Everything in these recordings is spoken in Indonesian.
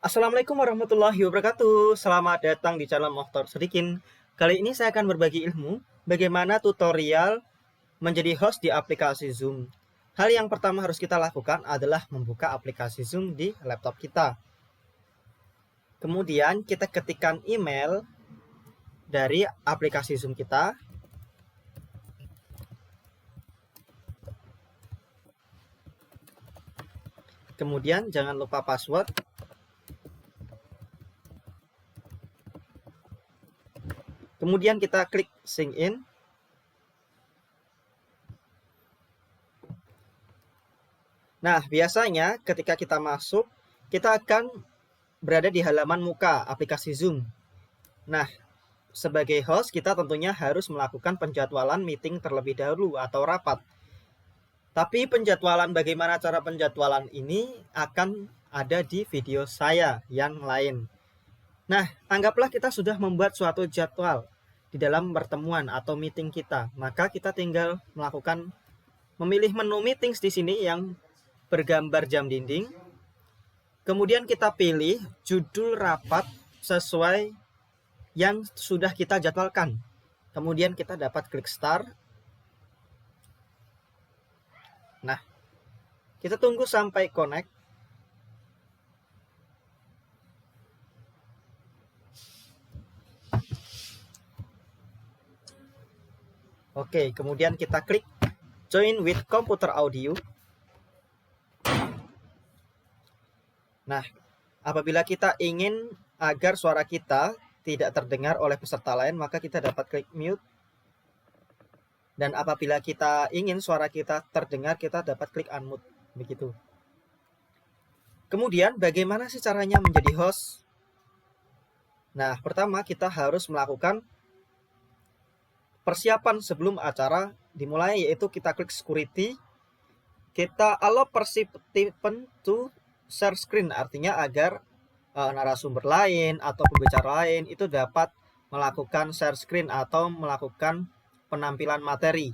Assalamualaikum warahmatullahi wabarakatuh. Selamat datang di channel Mohtar Sedikin. Kali ini saya akan berbagi ilmu bagaimana tutorial menjadi host di aplikasi Zoom. Hal yang pertama harus kita lakukan adalah membuka aplikasi Zoom di laptop kita. Kemudian kita ketikkan email dari aplikasi Zoom kita. Kemudian jangan lupa password. Kemudian kita klik sign in. Nah, biasanya ketika kita masuk, kita akan berada di halaman muka aplikasi Zoom. Nah, sebagai host, kita tentunya harus melakukan penjadwalan meeting terlebih dahulu atau rapat. Tapi penjadwalan, bagaimana cara penjadwalan ini akan ada di video saya yang lain. Nah, anggaplah kita sudah membuat suatu jadwal di dalam pertemuan atau meeting kita. Maka kita tinggal memilih menu meetings di sini yang bergambar jam dinding. Kemudian kita pilih judul rapat sesuai yang sudah kita jadwalkan. Kemudian kita dapat klik start. Nah, kita tunggu sampai connect. Oke, kemudian kita klik join with computer audio. Nah, apabila kita ingin agar suara kita tidak terdengar oleh peserta lain, maka kita dapat klik mute. Dan apabila kita ingin suara kita terdengar, kita dapat klik unmute. Begitu. Kemudian, bagaimana sih caranya menjadi host? Nah, pertama kita harus melakukan persiapan sebelum acara dimulai, yaitu kita klik security. Kita allow participant to share screen, artinya agar narasumber lain atau pembicara lain itu dapat melakukan share screen atau melakukan menampilkan materi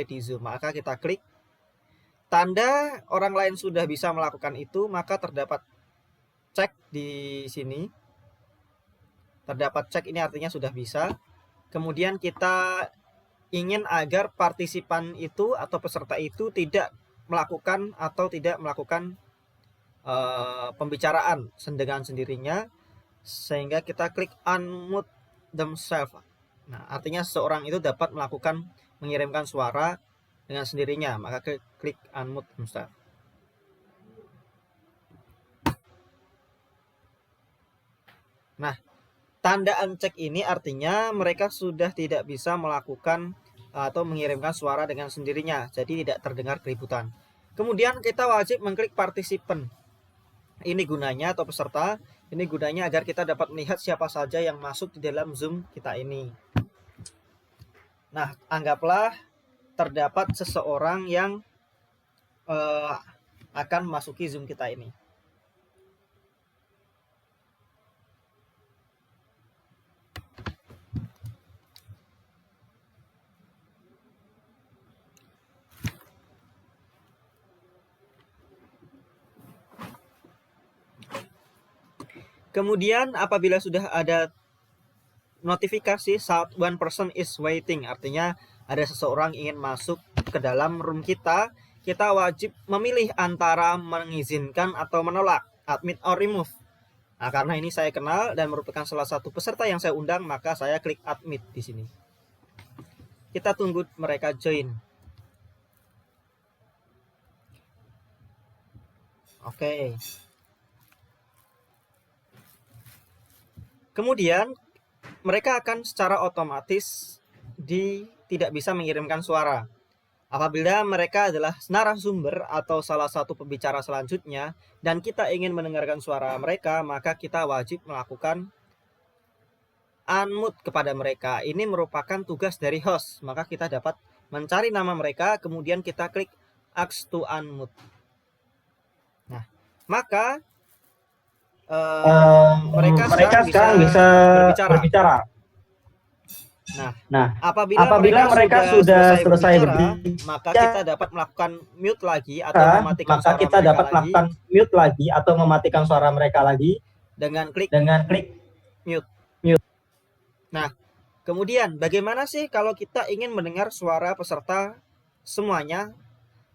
di Zoom. Maka kita klik tanda orang lain sudah bisa melakukan itu, maka terdapat cek di sini. Terdapat cek ini artinya sudah bisa. Kemudian kita ingin agar partisipan itu atau peserta itu tidak melakukan pembicaraan dengan sendirinya, sehingga kita klik unmute themselves. Nah, artinya seseorang itu dapat mengirimkan suara dengan sendirinya, maka klik unmute themselves. Nah, tanda uncheck ini artinya mereka sudah tidak bisa melakukan atau mengirimkan suara dengan sendirinya, jadi tidak terdengar keributan. Kemudian kita wajib mengklik participant. Ini gunanya, atau peserta, ini gunanya agar kita dapat melihat siapa saja yang masuk di dalam Zoom kita ini. Nah, anggaplah terdapat seseorang yang akan memasuki Zoom kita ini. Kemudian apabila sudah ada notifikasi one person is waiting, artinya ada seseorang ingin masuk ke dalam room kita, kita wajib memilih antara mengizinkan atau menolak, admit or remove. Nah, karena ini saya kenal dan merupakan salah satu peserta yang saya undang, maka saya klik admit di sini. Kita tunggu mereka join. Oke. Kemudian mereka akan secara otomatis tidak bisa mengirimkan suara. Apabila mereka adalah narasumber atau salah satu pembicara selanjutnya dan kita ingin mendengarkan suara mereka, maka kita wajib melakukan unmute kepada mereka. Ini merupakan tugas dari host. Maka kita dapat mencari nama mereka, kemudian kita klik ask to unmute. Nah, maka mereka sekarang bisa berbicara. Nah, apabila mereka sudah selesai berbicara, maka kita dapat melakukan mute lagi atau mematikan suara mereka lagi dengan klik mute. Nah, kemudian bagaimana sih kalau kita ingin mendengar suara peserta semuanya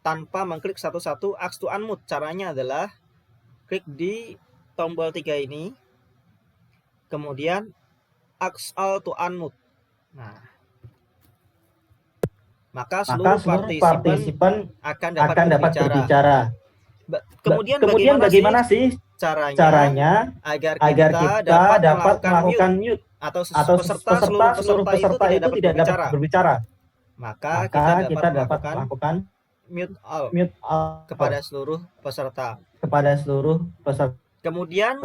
tanpa mengklik satu-satu ask to unmute? Caranya adalah klik di tombol 3 ini, kemudian ask all to unmute. Nah, maka seluruh partisipan akan dapat berbicara. Kemudian bagaimana sih caranya agar kita dapat melakukan mute atau seluruh peserta itu tidak dapat berbicara? Maka kita dapat melakukan mute all kepada seluruh peserta. Kemudian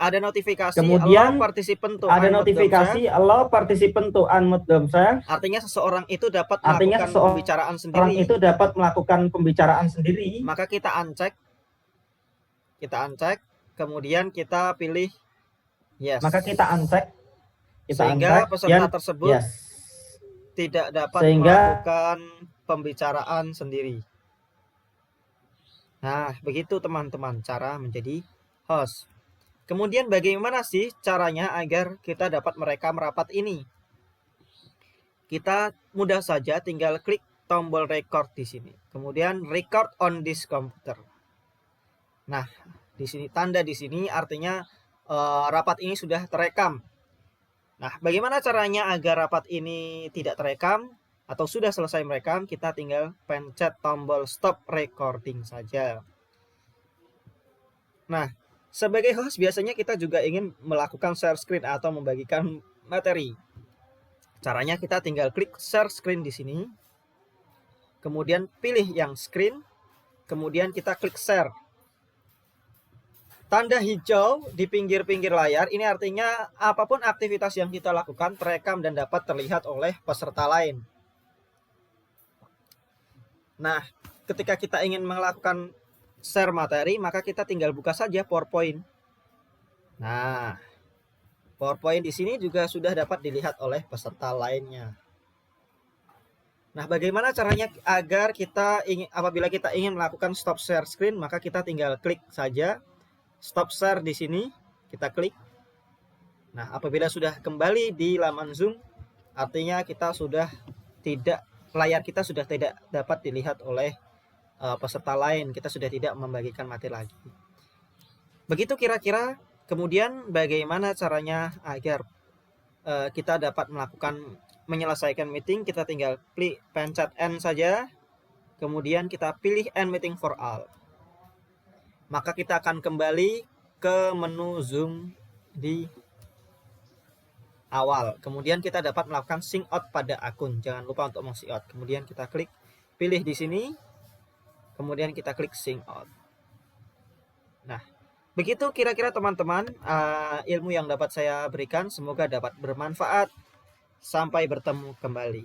ada notifikasi allow participant to unmute themselves. Artinya seseorang itu dapat melakukan pembicaraan sendiri. Maka kita uncheck, kemudian kita pilih yes. Sehingga peserta tersebut tidak dapat melakukan pembicaraan sendiri. Nah, begitu teman-teman cara menjadi host. Kemudian bagaimana sih caranya agar kita dapat merekam rapat ini? Kita mudah saja tinggal klik tombol record di sini. Kemudian record on this computer. Nah, di sini tanda di sini artinya rapat ini sudah terekam. Nah, bagaimana caranya agar rapat ini tidak terekam atau sudah selesai merekam? Kita tinggal pencet tombol stop recording saja. Nah, sebagai host biasanya kita juga ingin melakukan share screen atau membagikan materi. Caranya kita tinggal klik share screen di sini. Kemudian pilih yang screen, kemudian kita klik share. Tanda hijau di pinggir-pinggir layar ini artinya apapun aktivitas yang kita lakukan terekam dan dapat terlihat oleh peserta lain. Nah, ketika kita ingin melakukan share materi, maka kita tinggal buka saja PowerPoint. Nah, PowerPoint di sini juga sudah dapat dilihat oleh peserta lainnya. Nah, bagaimana caranya agar apabila kita ingin melakukan stop share screen, maka kita tinggal klik saja stop share di sini, kita klik. Nah, apabila sudah kembali di laman Zoom, artinya layar kita sudah tidak dapat dilihat oleh peserta lain, kita sudah tidak membagikan materi lagi. Begitu kira-kira. Kemudian bagaimana caranya agar kita dapat menyelesaikan meeting? Kita tinggal klik pencet end saja, kemudian kita pilih end meeting for all. Maka kita akan kembali ke menu Zoom di awal. Kemudian kita dapat melakukan sync out pada akun. Jangan lupa untuk meng-sync out. Kemudian kita pilih di sini. Kemudian kita klik sync out. Nah, begitu kira-kira teman-teman ilmu yang dapat saya berikan. Semoga dapat bermanfaat. Sampai bertemu kembali.